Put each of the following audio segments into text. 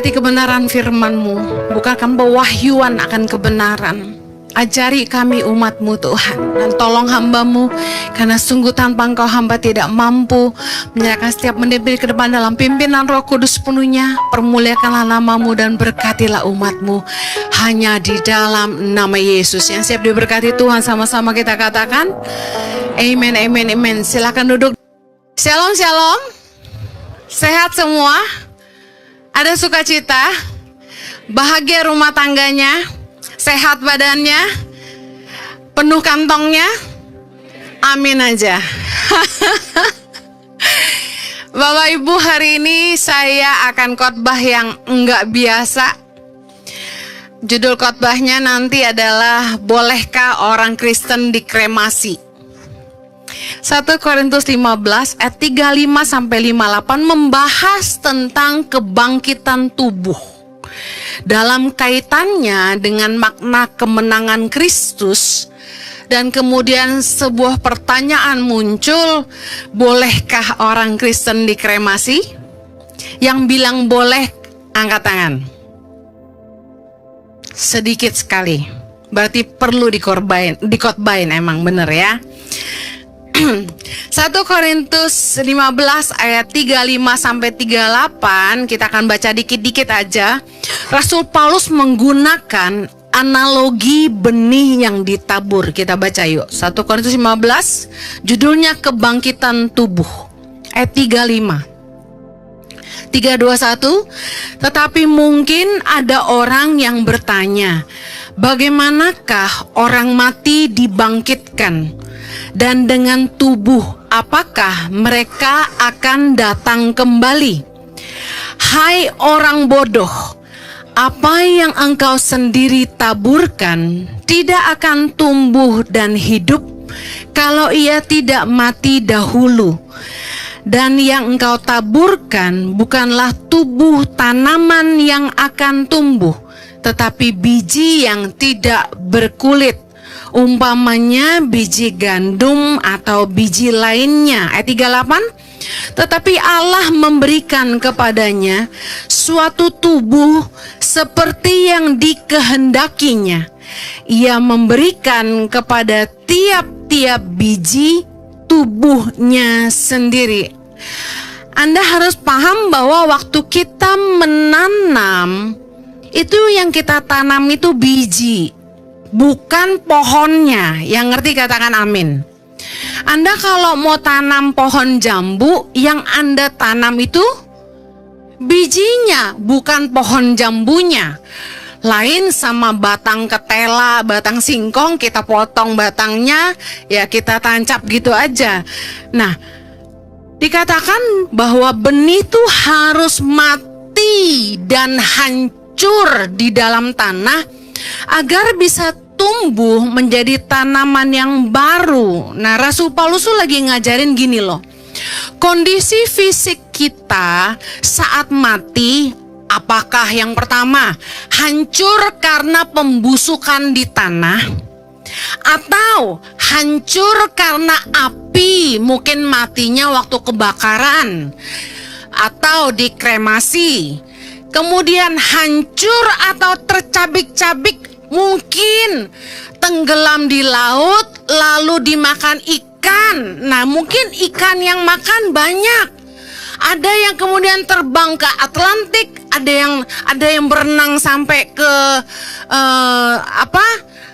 berkati kebenaran firman-Mu. Bukakan pewahyuan akan kebenaran. Ajari kami umat-Mu Tuhan, dan tolong hamba-Mu, karena sungguh tanpa Engkau hamba tidak mampu. Menyerahkan setiap menit ke depan dalam pimpinan Roh Kudus penuhnya. Permuliakanlah nama-Mu dan berkatilah umat-Mu, hanya di dalam nama Yesus. Yang siap diberkati Tuhan, sama-sama kita katakan amen, amen, amen. Silakan duduk. Shalom, shalom. Sehat semua? Ada sukacita? Bahagia rumah tangganya? Sehat badannya? Penuh kantongnya? Amin aja. Bapak Ibu, hari ini saya akan khotbah yang enggak biasa. Judul khotbahnya nanti adalah bolehkah orang Kristen dikremasi? 1 Korintus 15 ayat 35 sampai 58 membahas tentang kebangkitan tubuh. Dalam kaitannya dengan makna kemenangan Kristus, dan kemudian sebuah pertanyaan muncul, bolehkah orang Kristen dikremasi? Yang bilang boleh, angkat tangan. Sedikit sekali, berarti perlu dikhotbahin, emang bener ya. 1 Korintus 15 ayat 35 sampai 38, kita akan baca dikit-dikit aja. Rasul Paulus menggunakan analogi benih yang ditabur. Kita baca yuk. 1 Korintus 15, judulnya kebangkitan tubuh. Ayat 35. 321. Tetapi mungkin ada orang yang bertanya, bagaimanakah orang mati dibangkitkan? Dan dengan tubuh apakah mereka akan datang kembali? Hai orang bodoh, apa yang engkau sendiri taburkan tidak akan tumbuh dan hidup kalau ia tidak mati dahulu. Dan yang engkau taburkan bukanlah tubuh tanaman yang akan tumbuh, tetapi biji yang tidak berkulit, umpamanya biji gandum atau biji lainnya. Ayat 38. Tetapi Allah memberikan kepadanya suatu tubuh seperti yang dikehendakinya. Ia memberikan kepada tiap-tiap biji tubuhnya sendiri. Anda harus paham bahwa waktu kita menanam, itu yang kita tanam itu biji, bukan pohonnya. Yang ngerti katakan amin. Anda kalau mau tanam pohon jambu, yang Anda tanam itu bijinya, bukan pohon jambunya. Lain sama batang ketela, batang singkong, kita potong batangnya, ya kita tancap gitu aja. Nah, dikatakan bahwa benih itu harus mati dan hancur di dalam tanah agar bisa tumbuh menjadi tanaman yang baru. Nah, Rasul Paulus tuh lagi ngajarin gini loh. Kondisi fisik kita saat mati, apakah yang pertama hancur karena pembusukan di tanah, atau hancur karena api, mungkin matinya waktu kebakaran atau dikremasi. Kemudian hancur atau tercabik-cabik, mungkin tenggelam di laut lalu dimakan ikan. Nah, mungkin ikan yang makan banyak. Ada yang kemudian terbang ke Atlantik, ada yang berenang sampai ke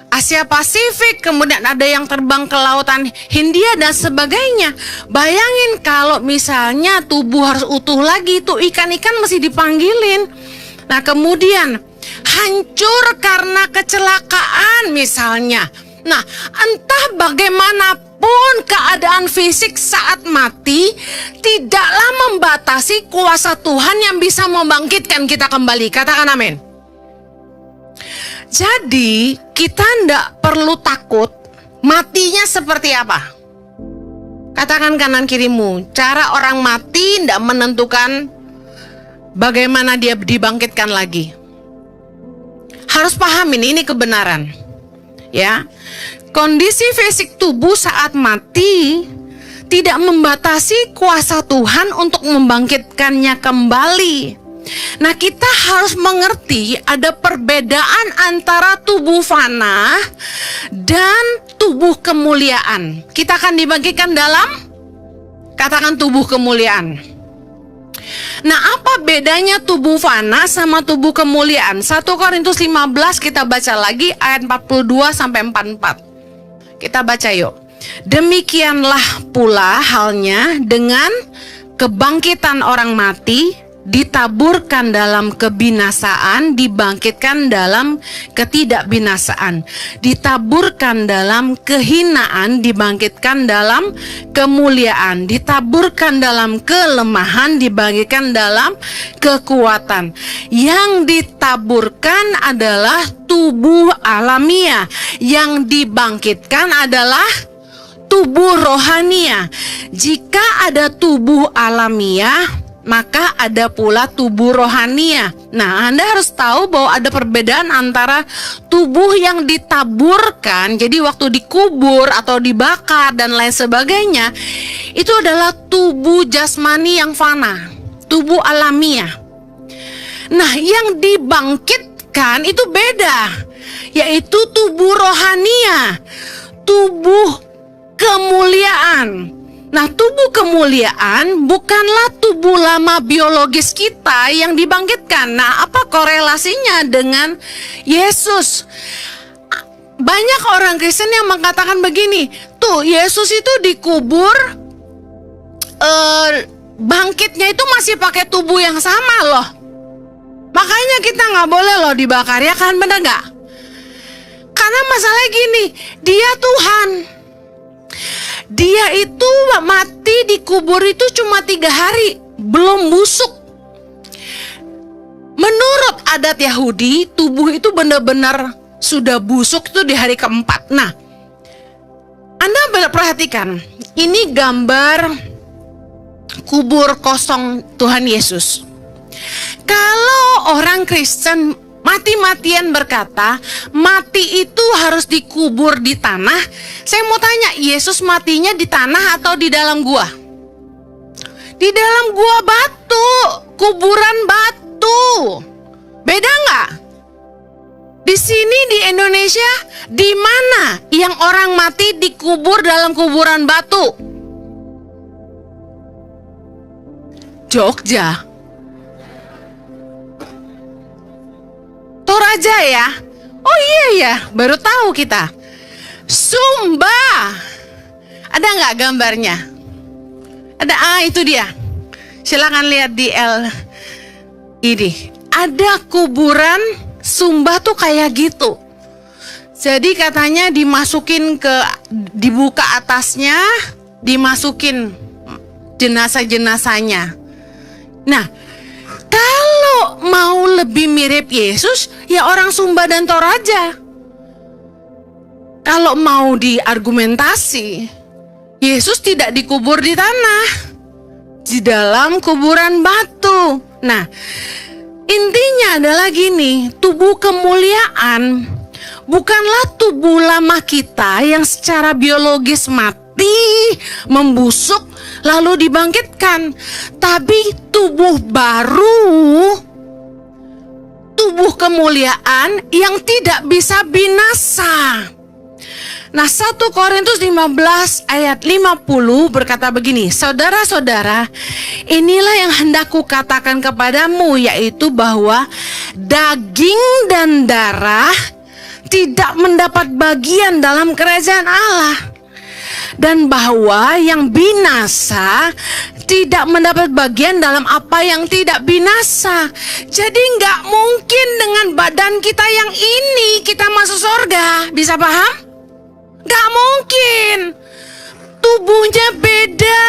Asia Pasifik, kemudian ada yang terbang ke lautan Hindia dan sebagainya. Bayangin kalau misalnya tubuh harus utuh lagi, itu ikan-ikan mesti dipanggilin. Nah, kemudian hancur karena kecelakaan misalnya. Nah, entah bagaimanapun keadaan fisik saat mati, tidaklah membatasi kuasa Tuhan yang bisa membangkitkan kita kembali. Katakan amin. Jadi kita tidak perlu takut matinya seperti apa. Katakan kanan kirimu, cara orang mati tidak menentukan bagaimana dia dibangkitkan lagi. Harus pahamin ini kebenaran. Ya, kondisi fisik tubuh saat mati tidak membatasi kuasa Tuhan untuk membangkitkannya kembali. Nah, kita harus mengerti ada perbedaan antara tubuh fana dan tubuh kemuliaan. Kita akan dibagikan dalam, katakan, tubuh kemuliaan. Nah, apa bedanya tubuh fana sama tubuh kemuliaan? 1 Korintus 15 kita baca lagi ayat 42 sampai 44. Kita baca yuk. Demikianlah pula halnya dengan kebangkitan orang mati, ditaburkan dalam kebinasaan, dibangkitkan dalam ketidakbinasaan, ditaburkan dalam kehinaan, dibangkitkan dalam kemuliaan, ditaburkan dalam kelemahan, dibangkitkan dalam kekuatan. Yang ditaburkan adalah tubuh alamiah, yang dibangkitkan adalah tubuh rohania. Jika ada tubuh alamiah, maka ada pula tubuh rohania. Nah, Anda harus tahu bahwa ada perbedaan antara tubuh yang ditaburkan, jadi waktu dikubur atau dibakar dan lain sebagainya, itu adalah tubuh jasmani yang fana, tubuh alamiah. Nah, yang dibangkitkan itu beda, yaitu tubuh rohania, tubuh kemuliaan. Nah, tubuh kemuliaan bukanlah tubuh lama biologis kita yang dibangkitkan. Nah, apa korelasinya dengan Yesus? Banyak orang Kristen yang mengatakan begini, tuh Yesus itu dikubur, bangkitnya itu masih pakai tubuh yang sama loh. Makanya kita nggak boleh loh dibakar, ya kan, bener nggak? Karena masalahnya gini, dia Tuhan. Dia itu mati dikubur itu cuma 3 hari, belum busuk. Menurut adat Yahudi, tubuh itu benar-benar sudah busuk itu di hari keempat. Nah, Anda perhatikan, ini gambar kubur kosong Tuhan Yesus. Kalau orang Kristen mati-matian berkata, mati itu harus dikubur di tanah. Saya mau tanya, Yesus matinya di tanah atau di dalam gua? Di dalam gua batu, kuburan batu. Beda nggak? Di sini di Indonesia, di mana yang orang mati dikubur dalam kuburan batu? Jogja. Toraja ya? Oh iya ya, baru tahu kita. Sumba. Ada nggak gambarnya? Ada, itu dia. Silakan lihat di ini. Ada kuburan Sumba tuh kayak gitu. Jadi katanya dibuka atasnya, dimasukin jenazah-jenazahnya. Nah, kalau mau lebih mirip Yesus, ya orang Sumba dan Toraja. Kalau mau diargumentasi, Yesus tidak dikubur di tanah, di dalam kuburan batu. Nah, intinya adalah gini, tubuh kemuliaan bukanlah tubuh lama kita yang secara biologis mati, membusuk, lalu dibangkitkan. Tapi tubuh baru, tubuh kemuliaan yang tidak bisa binasa. Nah, 1 Korintus 15 ayat 50 berkata begini, saudara-saudara, inilah yang hendak kukatakan kepadamu, yaitu bahwa daging dan darah tidak mendapat bagian dalam kerajaan Allah, dan bahwa yang binasa tidak mendapat bagian dalam apa yang tidak binasa. Jadi nggak mungkin dengan badan kita yang ini kita masuk surga. Bisa paham? Nggak mungkin. Tubuhnya beda.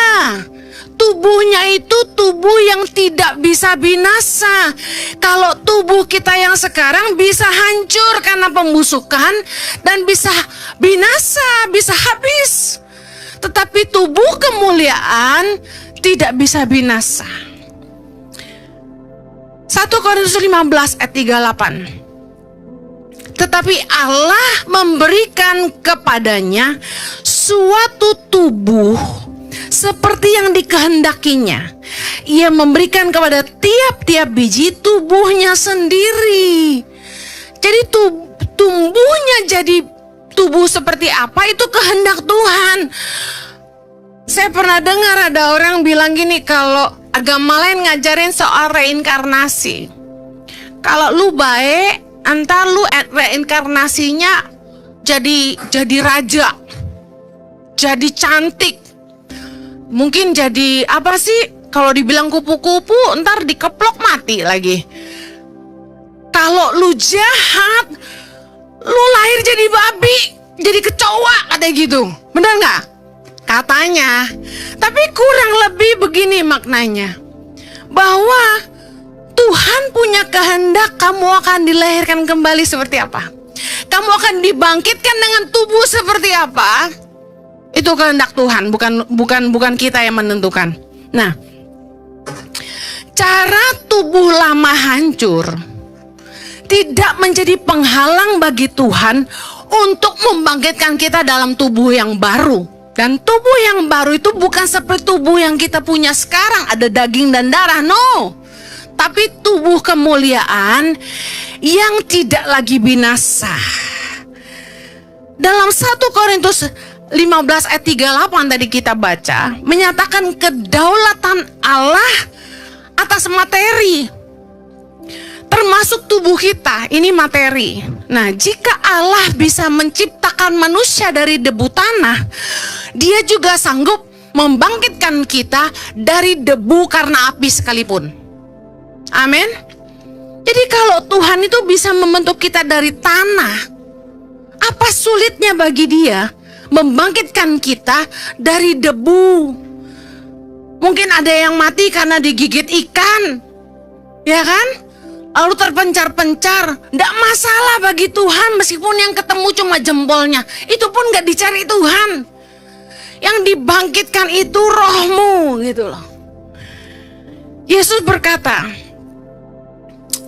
Tubuhnya itu tubuh yang tidak bisa binasa. Kalau tubuh kita yang sekarang bisa hancur karena pembusukan dan bisa binasa, bisa habis. Tetapi tubuh kemuliaan tidak bisa binasa. 1 Korintus 15 ayat 38. Tetapi Allah memberikan kepadanya suatu tubuh seperti yang dikehendakinya. Ia memberikan kepada tiap-tiap biji tubuhnya sendiri. Jadi tumbuhnya jadi tubuh seperti apa itu kehendak Tuhan. Saya pernah dengar ada orang bilang gini, kalau agama lain ngajarin soal reinkarnasi. Kalau lu baik, entar lu reinkarnasinya jadi raja, jadi cantik. Mungkin jadi apa sih? Kalau dibilang kupu-kupu, entar dikeplok mati lagi. Kalau lu jahat, lu lahir jadi babi, jadi kecoa, katanya gitu. Benar nggak? Katanya. Tapi kurang lebih begini maknanya, bahwa Tuhan punya kehendak kamu akan dilahirkan kembali seperti apa. Kamu akan dibangkitkan dengan tubuh seperti apa. Itu kehendak Tuhan, bukan kita yang menentukan. Nah, cara tubuh lama hancur tidak menjadi penghalang bagi Tuhan untuk membangkitkan kita dalam tubuh yang baru. Dan tubuh yang baru itu bukan seperti tubuh yang kita punya sekarang, ada daging dan darah, no. Tapi tubuh kemuliaan yang tidak lagi binasa. Dalam 1 Korintus 15 ayat 38 tadi kita baca, menyatakan kedaulatan Allah atas materi, termasuk tubuh kita, ini materi. Nah, jika Allah bisa menciptakan manusia dari debu tanah, Dia juga sanggup membangkitkan kita dari debu karena api sekalipun. Amin. Jadi kalau Tuhan itu bisa membentuk kita dari tanah, apa sulitnya bagi Dia membangkitkan kita dari debu? Mungkin ada yang mati karena digigit ikan, ya kan? Lalu terpencar-pencar. Tidak masalah bagi Tuhan, meskipun yang ketemu cuma jempolnya. Itu pun gak dicari Tuhan. Yang dibangkitkan itu rohmu, gitu loh. Yesus berkata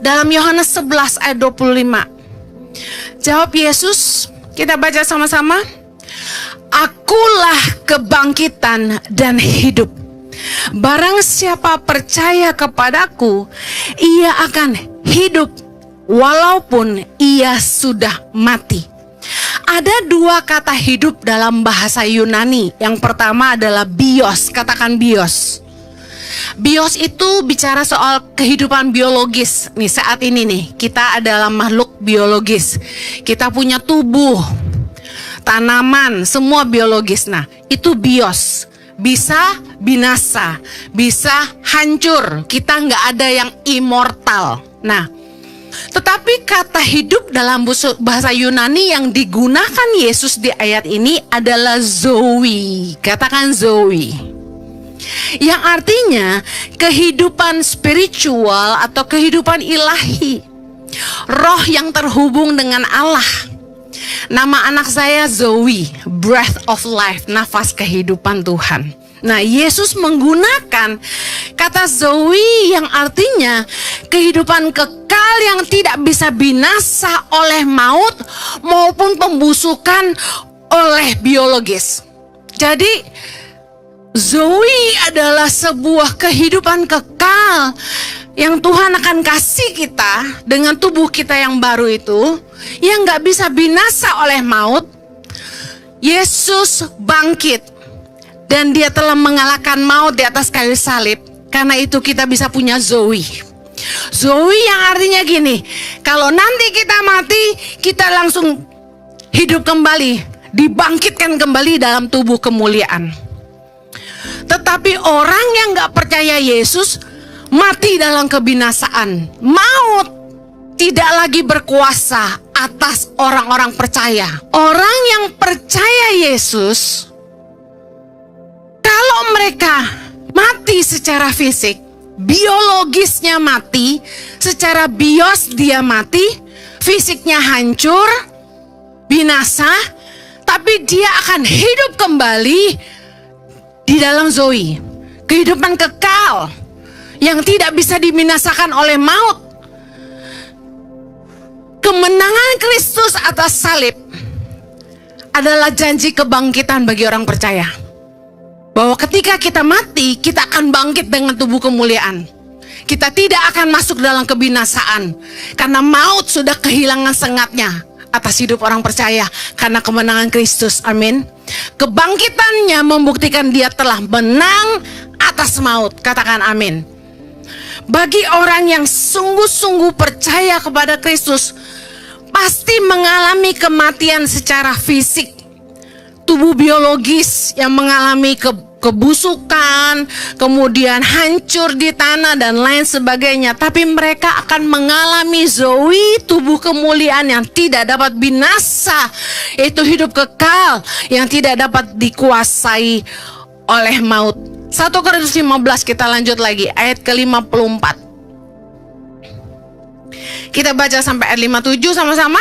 dalam Yohanes 11 ayat 25. Jawab Yesus, kita baca sama-sama. Akulah kebangkitan dan hidup. Barang siapa percaya kepadaku, ia akan hidup walaupun ia sudah mati. Ada dua kata hidup dalam bahasa Yunani. Yang pertama adalah bios, katakan bios. Bios itu bicara soal kehidupan biologis. Nih saat ini nih, kita adalah makhluk biologis. Kita punya tubuh, tanaman, semua biologis. Nah, itu bios. Bisa binasa, bisa hancur. Kita nggak ada yang immortal. Nah, tetapi kata hidup dalam bahasa Yunani yang digunakan Yesus di ayat ini adalah zoe. Katakan zoe. Yang artinya kehidupan spiritual atau kehidupan ilahi. Roh yang terhubung dengan Allah. Nama anak saya Zoe, breath of life, nafas kehidupan Tuhan. Nah, Yesus menggunakan kata Zoe yang artinya kehidupan kekal yang tidak bisa binasa oleh maut maupun pembusukan oleh biologis. Jadi Zoe adalah sebuah kehidupan kekal yang Tuhan akan kasih kita dengan tubuh kita yang baru itu, yang gak bisa binasa oleh maut. Yesus bangkit dan Dia telah mengalahkan maut di atas kayu salib. Karena itu kita bisa punya Zoe. Zoe yang artinya gini, kalau nanti kita mati, kita langsung hidup kembali, dibangkitkan kembali dalam tubuh kemuliaan. Tetapi orang yang gak percaya Yesus mati dalam kebinasaan. Maut tidak lagi berkuasa atas orang-orang percaya. Orang yang percaya Yesus, kalau mereka mati secara fisik, biologisnya mati, secara bios dia mati, fisiknya hancur, binasa, tapi dia akan hidup kembali di dalam Zoe, kehidupan kekal yang tidak bisa dibinasakan oleh maut. Kemenangan Kristus atas salib adalah janji kebangkitan bagi orang percaya. bahwa ketika kita mati, kita akan bangkit dengan tubuh kemuliaan. Kita tidak akan masuk dalam kebinasaan, karena maut sudah kehilangan sengatnya atas hidup orang percaya karena kemenangan Kristus. Amin. Kebangkitannya membuktikan dia telah menang atas maut. Katakan amin. Bagi orang yang sungguh-sungguh percaya kepada Kristus, pasti mengalami kematian secara fisik. Tubuh biologis yang mengalami kebusukan, kemudian hancur di tanah dan lain sebagainya. Tapi mereka akan mengalami zoe, tubuh kemuliaan yang tidak dapat binasa, yaitu hidup kekal yang tidak dapat dikuasai oleh maut. 1 Korintus 15, kita lanjut lagi ayat ke-54. Kita baca sampai ayat 57 sama-sama.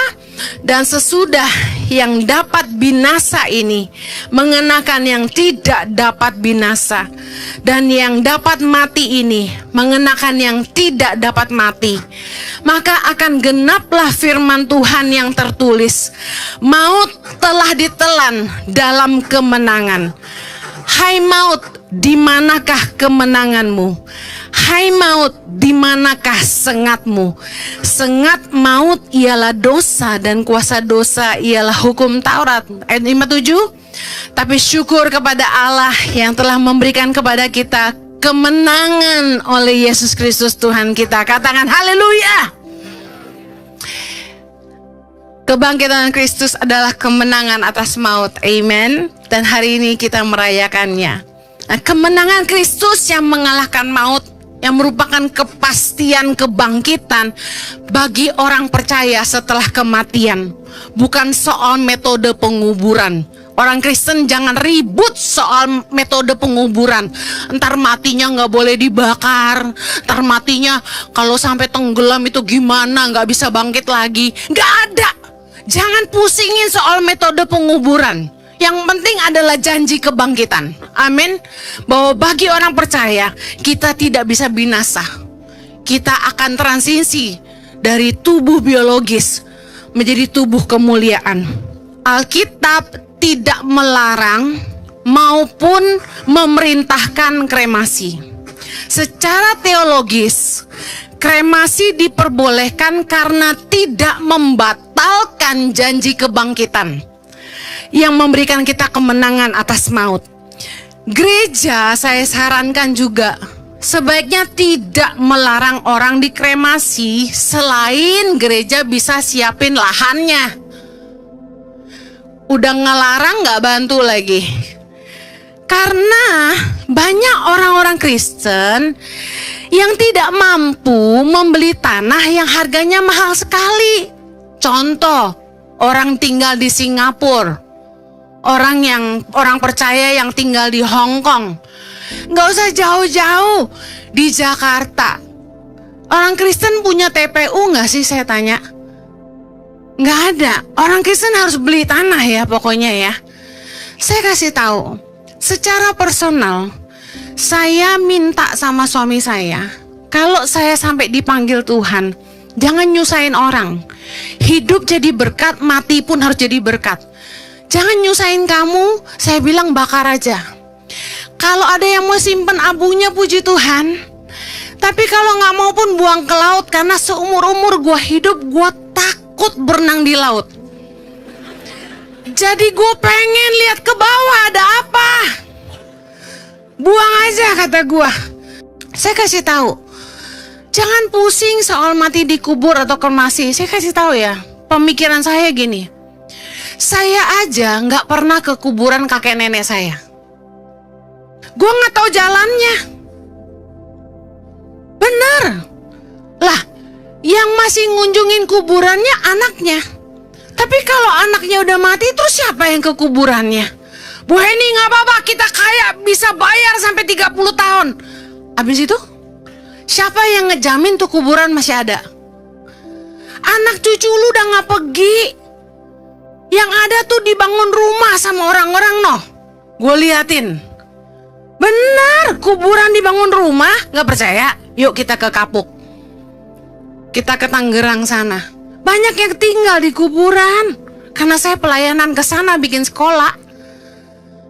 Dan sesudah yang dapat binasa ini mengenakan yang tidak dapat binasa, dan yang dapat mati ini mengenakan yang tidak dapat mati, maka akan genaplah firman Tuhan yang tertulis, maut telah ditelan dalam kemenangan. Hai maut, di manakah kemenanganmu? Hai maut, di manakah sengatmu? Sengat maut ialah dosa, dan kuasa dosa ialah hukum Taurat. Ayat 57. Tapi syukur kepada Allah yang telah memberikan kepada kita kemenangan oleh Yesus Kristus Tuhan kita. Katakan haleluya. Kebangkitan Kristus adalah kemenangan atas maut. Amen. Dan hari ini kita merayakannya. Nah, kemenangan Kristus yang mengalahkan maut, yang merupakan kepastian kebangkitan bagi orang percaya setelah kematian. Bukan soal metode penguburan. Orang Kristen jangan ribut soal metode penguburan. Ntar matinya gak boleh dibakar, ntar matinya kalau sampai tenggelam itu gimana, gak bisa bangkit lagi. Gak ada. Jangan pusingin soal metode penguburan. Yang penting adalah janji kebangkitan. Amin. Bahwa bagi orang percaya, kita tidak bisa binasa. Kita akan transisi dari tubuh biologis menjadi tubuh kemuliaan. Alkitab tidak melarang maupun memerintahkan kremasi. Secara teologis, kremasi diperbolehkan karena tidak membatalkan janji kebangkitan yang memberikan kita kemenangan atas maut. Gereja, saya sarankan juga, sebaiknya tidak melarang orang dikremasi selain gereja bisa siapin lahannya. Udah ngelarang gak bantu lagi. Karena banyak orang-orang Kristen yang tidak mampu membeli tanah yang harganya mahal sekali. Contoh, orang tinggal di Singapura, orang percaya yang tinggal di Hong Kong. Nggak usah jauh-jauh, di Jakarta. Orang Kristen punya TPU nggak sih, saya tanya? Nggak ada. Orang Kristen harus beli tanah ya pokoknya ya. Saya kasih tahu, secara personal, saya minta sama suami saya, kalau saya sampai dipanggil Tuhan, jangan nyusahin orang. Hidup jadi berkat, mati pun harus jadi berkat. Jangan nyusahin kamu, saya bilang bakar aja. Kalau ada yang mau simpen abunya, puji Tuhan. Tapi kalau gak mau pun buang ke laut, karena seumur-umur gue hidup, gue takut berenang di laut. Jadi gue pengen lihat ke bawah ada apa. Buang aja, kata gue. Saya kasih tahu, jangan pusing soal mati dikubur atau kremasi. Saya kasih tahu ya, pemikiran saya gini. Saya aja nggak pernah ke kuburan kakek nenek saya. Gue nggak tahu jalannya. Bener. Lah, yang masih ngunjungin kuburannya anaknya. Tapi kalau anaknya udah mati, terus siapa yang ke kuburannya? Bu Heni, nggak apa-apa, kita kaya, bisa bayar sampai 30 tahun. Habis itu, siapa yang ngejamin tuh kuburan masih ada? Anak cucu lu udah nggak pergi. Yang ada tuh dibangun rumah sama orang-orang noh. Gue liatin. Benar, kuburan dibangun rumah. Gak percaya? Yuk kita ke Kapuk. Kita ke Tangerang sana. Banyak yang tinggal di kuburan. Karena saya pelayanan ke sana bikin sekolah.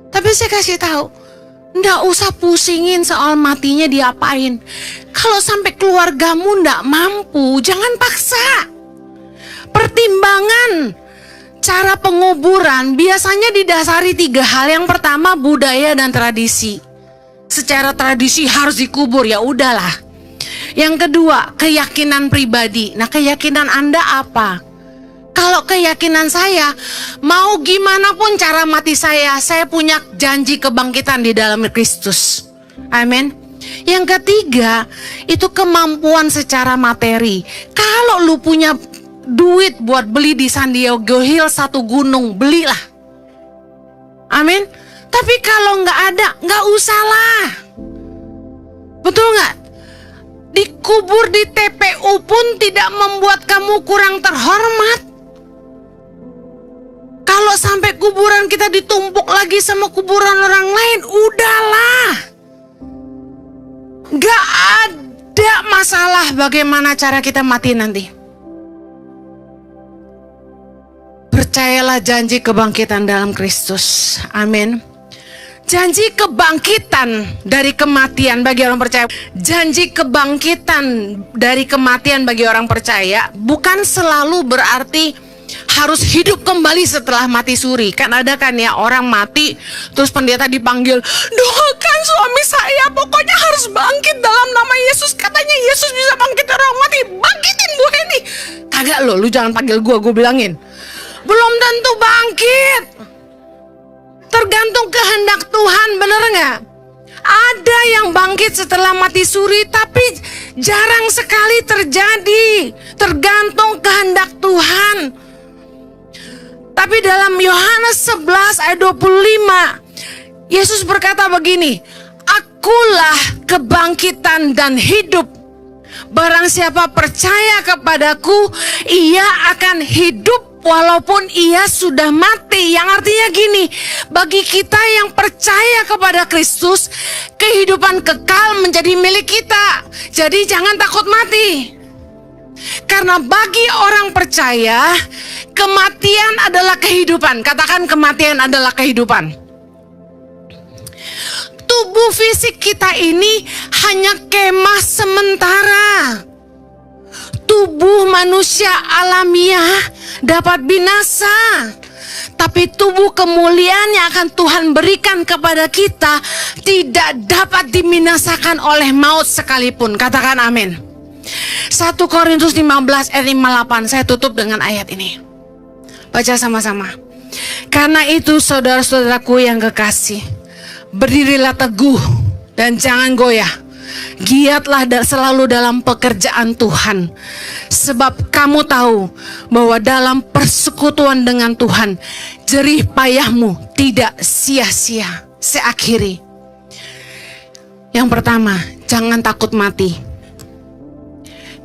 Tapi saya kasih tahu, Nggak usah pusingin soal matinya diapain. Kalau sampai keluargamu nggak mampu, jangan paksa. Pertimbangan cara penguburan biasanya didasari 3 hal. Yang pertama, budaya dan tradisi. Secara tradisi harus dikubur, ya udahlah. Yang kedua, keyakinan pribadi. Nah, keyakinan Anda apa? Kalau keyakinan saya, mau gimana pun cara mati saya punya janji kebangkitan di dalam Kristus. Amin. Yang ketiga, itu kemampuan secara materi. Kalau lu punya duit buat beli di San Diego Hills 1 gunung, belilah. Amin. Tapi kalau nggak ada, nggak usah lah. Betul nggak? Dikubur di TPU pun tidak membuat kamu kurang terhormat. Kalau sampai kuburan kita ditumpuk lagi sama kuburan orang lain, udahlah. Gak ada masalah bagaimana cara kita mati nanti. Percayalah janji kebangkitan dalam Kristus. Amin. Janji kebangkitan dari kematian bagi orang percaya. Janji kebangkitan dari kematian bagi orang percaya bukan selalu berarti harus hidup kembali setelah mati suri. Kan ada kan ya orang mati terus pendeta dipanggil, doakan suami saya pokoknya harus bangkit dalam nama Yesus. Katanya Yesus bisa bangkit orang mati. Bangkitin Bu Heni. Kagak lo, lu jangan panggil gue bilangin. Belum tentu bangkit. Tergantung kehendak Tuhan, bener gak? Ada yang bangkit setelah mati suri, tapi jarang sekali terjadi. Tergantung kehendak Tuhan. Tapi dalam Yohanes 11 ayat 25, Yesus berkata begini, Akulah kebangkitan dan hidup. Barang siapa percaya kepadaku, ia akan hidup walaupun ia sudah mati. Yang artinya gini, bagi kita yang percaya kepada Kristus, kehidupan kekal menjadi milik kita. Jadi jangan takut mati. Karena bagi orang percaya, kematian adalah kehidupan. Katakan kematian adalah kehidupan. Tubuh fisik kita ini hanya kemah sementara. Tubuh manusia alamiah dapat binasa, tapi tubuh kemuliaan yang akan Tuhan berikan kepada kita tidak dapat diminasakan oleh maut sekalipun. Katakan amin. 1 Korintus 15 ayat 58. Saya tutup dengan ayat ini. Baca sama-sama. Karena itu saudara-saudaraku yang kekasih, berdirilah teguh dan jangan goyah. Giatlah selalu dalam pekerjaan Tuhan, sebab kamu tahu bahwa dalam persekutuan dengan Tuhan, jerih payahmu tidak sia-sia. Saya akhiri. Yang pertama, jangan takut mati.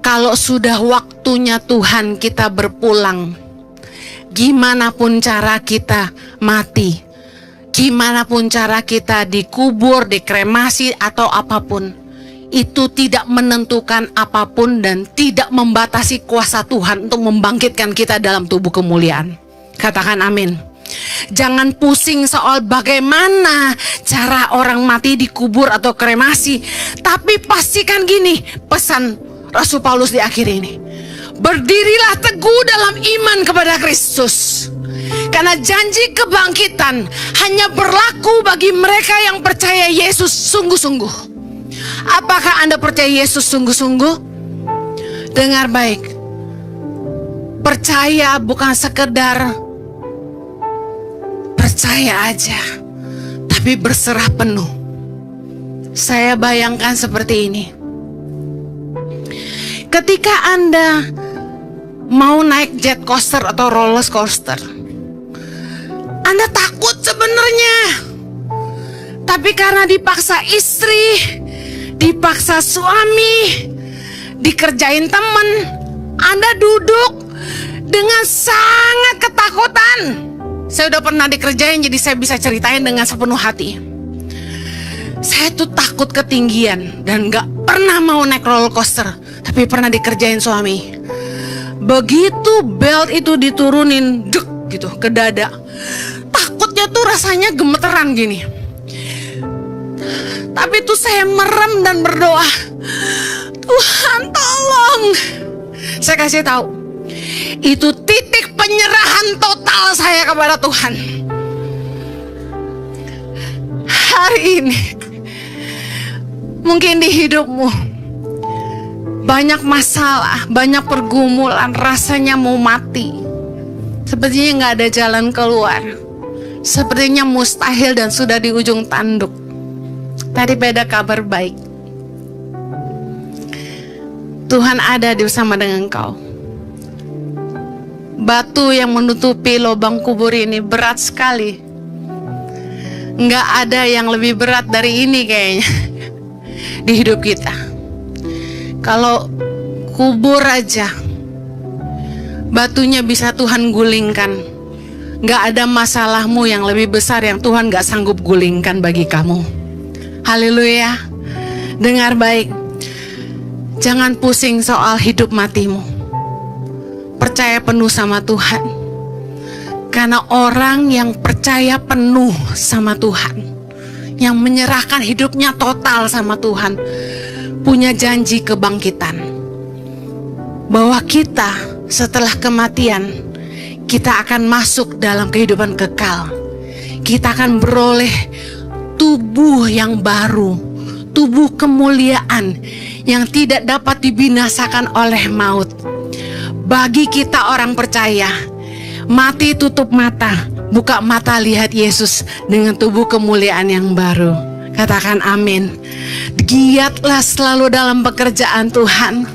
Kalau sudah waktunya Tuhan kita berpulang, gimana pun cara kita mati, gimana pun cara kita dikubur, dikremasi atau apapun, itu tidak menentukan apapun dan tidak membatasi kuasa Tuhan untuk membangkitkan kita dalam tubuh kemuliaan. Katakan amin. Jangan pusing soal bagaimana cara orang mati dikubur atau kremasi, tapi pastikan gini, pesan Rasul Paulus di akhir ini, berdirilah teguh dalam iman kepada Kristus. Karena janji kebangkitan hanya berlaku bagi mereka yang percaya Yesus sungguh-sungguh. Apakah Anda percaya Yesus sungguh-sungguh? Dengar baik. Percaya bukan sekedar percaya aja, tapi berserah penuh. Saya bayangkan seperti ini. Ketika Anda mau naik jet coaster atau roller coaster, Anda takut sebenarnya. Tapi karena dipaksa istri, dipaksa suami, dikerjain teman, Anda duduk dengan sangat ketakutan. Saya udah pernah dikerjain, jadi saya bisa ceritain dengan sepenuh hati. Saya tuh takut ketinggian dan gak pernah mau naik roller coaster, tapi pernah dikerjain suami. Begitu belt itu diturunin, dek gitu ke dada, takutnya tuh rasanya gemeteran gini. Tapi tuh saya merem dan berdoa, Tuhan tolong. Saya kasih tahu, itu titik penyerahan total saya kepada Tuhan. Hari ini mungkin di hidupmu banyak masalah, banyak pergumulan, rasanya mau mati. Sepertinya gak ada jalan keluar. Sepertinya mustahil dan sudah di ujung tanduk. Tadi beda kabar baik. Tuhan ada bersama dengan kau. Batu yang menutupi lubang kubur ini berat sekali. Nggak ada yang lebih berat dari ini kayaknya di hidup kita. Kalau kubur aja batunya bisa Tuhan gulingkan, nggak ada masalahmu yang lebih besar yang Tuhan nggak sanggup gulingkan bagi kamu. Haleluya. Dengar baik, jangan pusing soal hidup matimu. Percaya penuh sama Tuhan. Karena orang yang percaya penuh sama Tuhan, yang menyerahkan hidupnya total sama Tuhan, punya janji kebangkitan. Bahwa kita setelah kematian, kita akan masuk dalam kehidupan kekal. Kita akan beroleh tubuh yang baru, tubuh kemuliaan yang tidak dapat dibinasakan oleh maut. Bagi kita orang percaya, mati tutup mata, buka mata lihat Yesus dengan tubuh kemuliaan yang baru. Katakan amin. Giatlah selalu dalam pekerjaan Tuhan.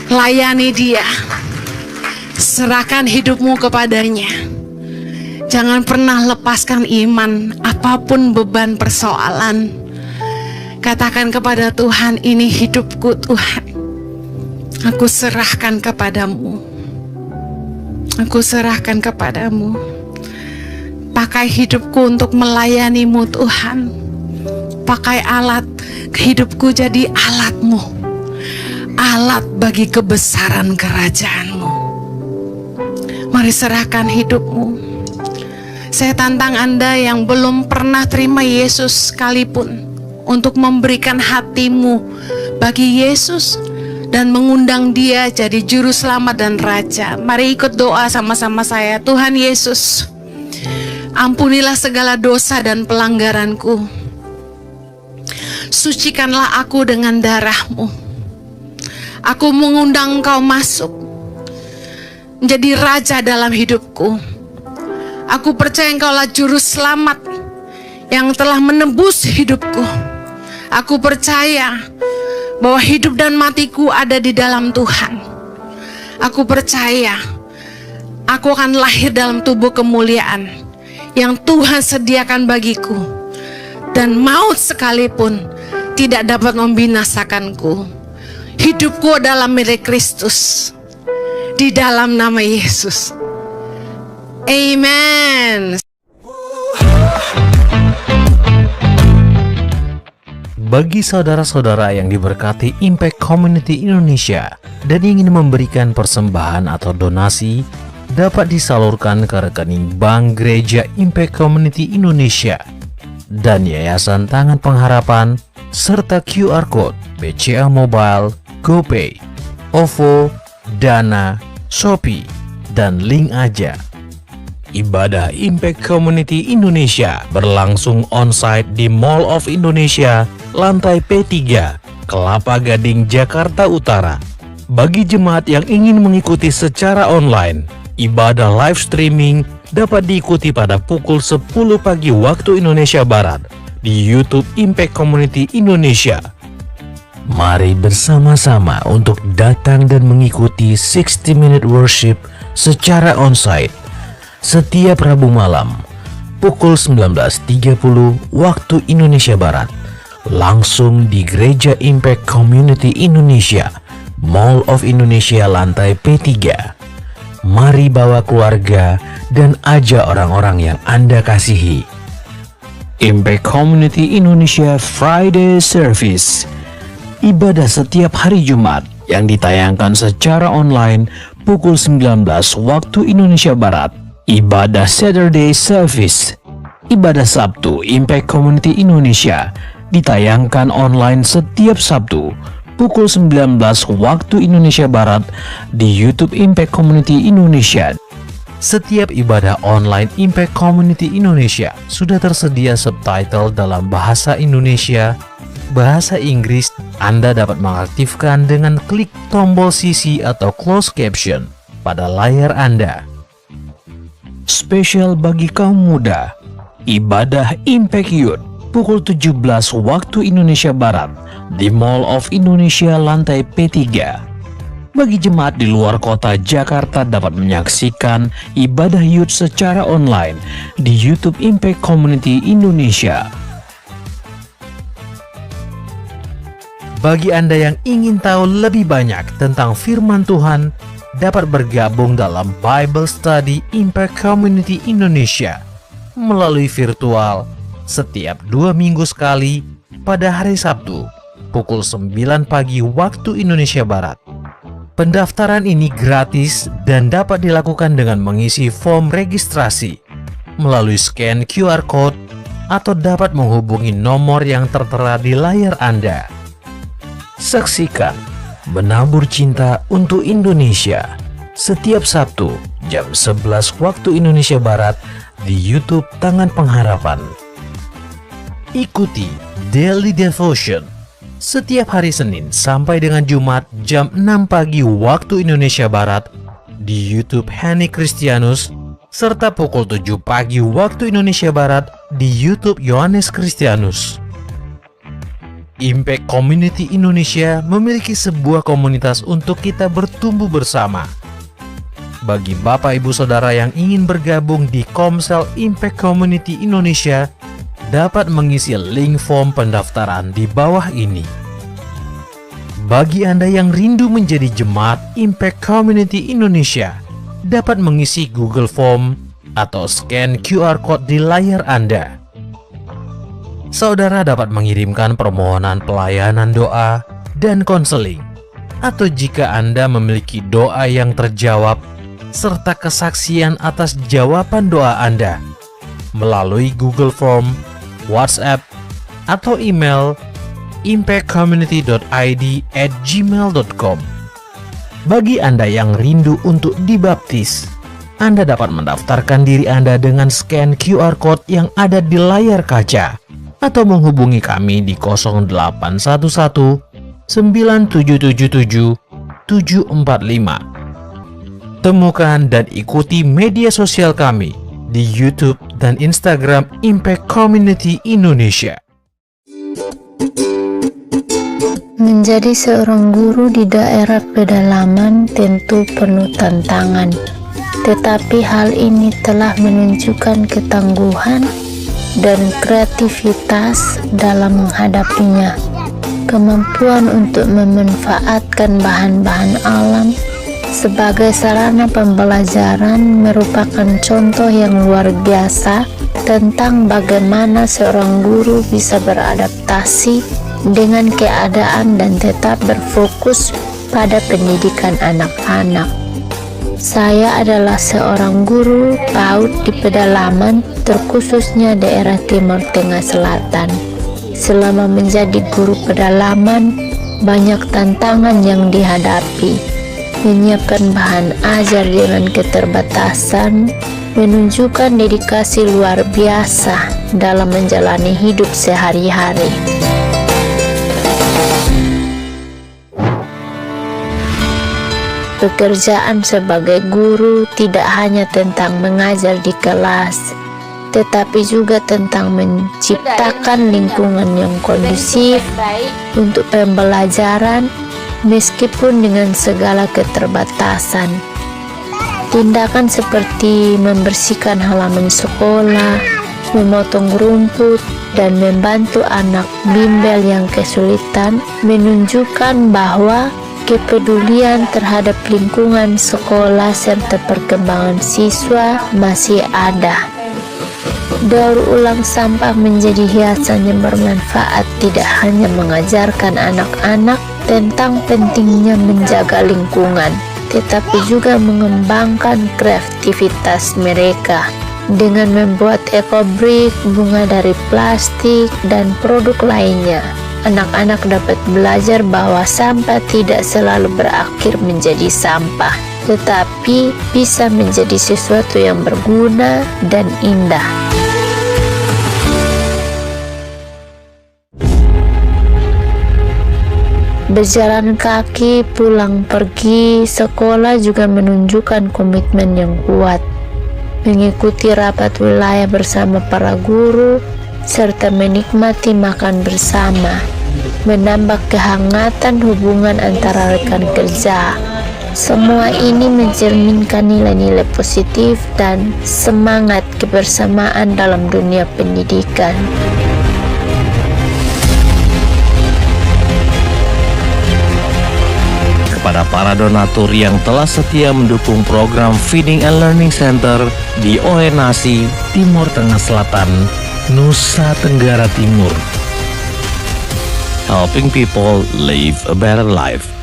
Layani Dia. Serahkan hidupmu kepadanya. Jangan pernah lepaskan iman, apapun beban persoalan. Katakan kepada Tuhan, ini hidupku Tuhan. Aku serahkan kepadamu. Aku serahkan kepadamu. Pakai hidupku untuk melayanimu Tuhan. Pakai alat hidupku jadi alatmu. Alat bagi kebesaran kerajaanmu. Mari serahkan hidupmu. Saya tantang Anda yang belum pernah terima Yesus sekalipun untuk memberikan hatimu bagi Yesus dan mengundang Dia jadi juru selamat dan raja. Mari ikut doa sama-sama saya. Tuhan Yesus, ampunilah segala dosa dan pelanggaranku. Sucikanlah aku dengan darah-Mu. Aku mengundang Engkau masuk menjadi raja dalam hidupku. Aku percaya Engkaulah juru selamat yang telah menebus hidupku. Aku percaya bahwa hidup dan matiku ada di dalam Tuhan. Aku percaya aku akan lahir dalam tubuh kemuliaan yang Tuhan sediakan bagiku, dan maut sekalipun tidak dapat membinasakanku. Hidupku adalah milik Kristus. Di dalam nama Yesus. Amen. Bagi saudara-saudara yang diberkati Impact Community Indonesia dan ingin memberikan persembahan atau donasi, dapat disalurkan ke rekening Bank Gereja Impact Community Indonesia dan Yayasan Tangan Pengharapan, serta QR Code BCA Mobile, GoPay, OVO, Dana, Shopee, dan link aja. Ibadah Impact Community Indonesia berlangsung on-site di Mall of Indonesia, lantai P3, Kelapa Gading, Jakarta Utara. Bagi jemaat yang ingin mengikuti secara online, ibadah live streaming dapat diikuti pada pukul 10 pagi waktu Indonesia Barat di YouTube Impact Community Indonesia. Mari bersama-sama untuk datang dan mengikuti 60 Minute Worship secara on-site setiap Rabu malam pukul 19.30 waktu Indonesia Barat, langsung di Gereja Impact Community Indonesia, Mall of Indonesia lantai P3. Mari bawa keluarga dan ajak orang-orang yang Anda kasihi. Impact Community Indonesia Friday Service, ibadah setiap hari Jumat yang ditayangkan secara online pukul 19 waktu Indonesia Barat. Ibadah Saturday Service Ibadah Sabtu Impact Community Indonesia ditayangkan online setiap Sabtu pukul 19 waktu Indonesia Barat di YouTube Impact Community Indonesia. Setiap ibadah online Impact Community Indonesia sudah tersedia subtitle dalam bahasa Indonesia, bahasa Inggris. Anda dapat mengaktifkan dengan klik tombol CC atau closed caption pada layar Anda. Spesial bagi kaum muda, ibadah Impact Youth pukul 17 waktu Indonesia Barat di Mall of Indonesia lantai P3. Bagi jemaat di luar kota Jakarta dapat menyaksikan ibadah youth secara online di YouTube Impact Community Indonesia. Bagi Anda yang ingin tahu lebih banyak tentang firman Tuhan, dapat bergabung dalam Bible Study Impact Community Indonesia melalui virtual setiap 2 minggu sekali pada hari Sabtu pukul 9 pagi waktu Indonesia Barat. Pendaftaran ini gratis dan dapat dilakukan dengan mengisi form registrasi melalui scan QR Code atau dapat menghubungi nomor yang tertera di layar Anda. Saksikan Menabur Cinta untuk Indonesia setiap Sabtu jam 11 waktu Indonesia Barat di YouTube Tangan Pengharapan. Ikuti Daily Devotion setiap hari Senin sampai dengan Jumat jam 6 pagi waktu Indonesia Barat di YouTube Henny Kristianus serta pukul 7 pagi waktu Indonesia Barat di YouTube Yohanes Kristianus. Impact Community Indonesia memiliki sebuah komunitas untuk kita bertumbuh bersama. Bagi Bapak Ibu Saudara yang ingin bergabung di Komsel Impact Community Indonesia, dapat mengisi link form pendaftaran di bawah ini. Bagi Anda yang rindu menjadi jemaat Impact Community Indonesia, dapat mengisi Google Form atau scan QR Code di layar Anda. Saudara dapat mengirimkan permohonan pelayanan doa dan konseling, atau jika Anda memiliki doa yang terjawab serta kesaksian atas jawaban doa Anda melalui Google Form, WhatsApp, atau email impactcommunity.id@gmail.com. Bagi Anda yang rindu untuk dibaptis, Anda dapat mendaftarkan diri Anda dengan scan QR Code yang ada di layar kaca atau menghubungi kami di 0811 9777 745. Temukan dan ikuti media sosial kami di YouTube dan Instagram Impact Community Indonesia. Menjadi seorang guru di daerah pedalaman tentu penuh tantangan, tetapi hal ini telah menunjukkan ketangguhan dan kreativitas dalam menghadapinya. Kemampuan untuk memanfaatkan bahan-bahan alam sebagai sarana pembelajaran merupakan contoh yang luar biasa tentang bagaimana seorang guru bisa beradaptasi dengan keadaan dan tetap berfokus pada pendidikan anak-anak. Saya adalah seorang guru PAUD di pedalaman, terkhususnya daerah Timur Tengah Selatan. Selama menjadi guru pedalaman, banyak tantangan yang dihadapi. Menyiapkan bahan ajar dengan keterbatasan menunjukkan dedikasi luar biasa dalam menjalani hidup sehari-hari. Pekerjaan sebagai guru tidak hanya tentang mengajar di kelas, tetapi juga tentang menciptakan lingkungan yang kondusif untuk pembelajaran meskipun dengan segala keterbatasan. Tindakan seperti membersihkan halaman sekolah, memotong rumput, dan membantu anak bimbel yang kesulitan menunjukkan bahwa kepedulian terhadap lingkungan sekolah serta perkembangan siswa masih ada. Daur ulang sampah menjadi hiasan yang bermanfaat, tidak hanya mengajarkan anak-anak tentang pentingnya menjaga lingkungan, tetapi juga mengembangkan kreativitas mereka. Dengan membuat ekobrik, bunga dari plastik, dan produk lainnya, anak-anak dapat belajar bahwa sampah tidak selalu berakhir menjadi sampah, tetapi bisa menjadi sesuatu yang berguna dan indah. Berjalan kaki pulang pergi sekolah juga menunjukkan komitmen yang kuat. Mengikuti rapat wilayah bersama para guru, serta menikmati makan bersama, menambah kehangatan hubungan antara rekan kerja. Semua ini mencerminkan nilai-nilai positif dan semangat kebersamaan dalam dunia pendidikan. Kepada para donatur yang telah setia mendukung program Feeding and Learning Center di Oenasi, Timur Tengah Selatan, Nusa Tenggara Timur. Helping people live a better life.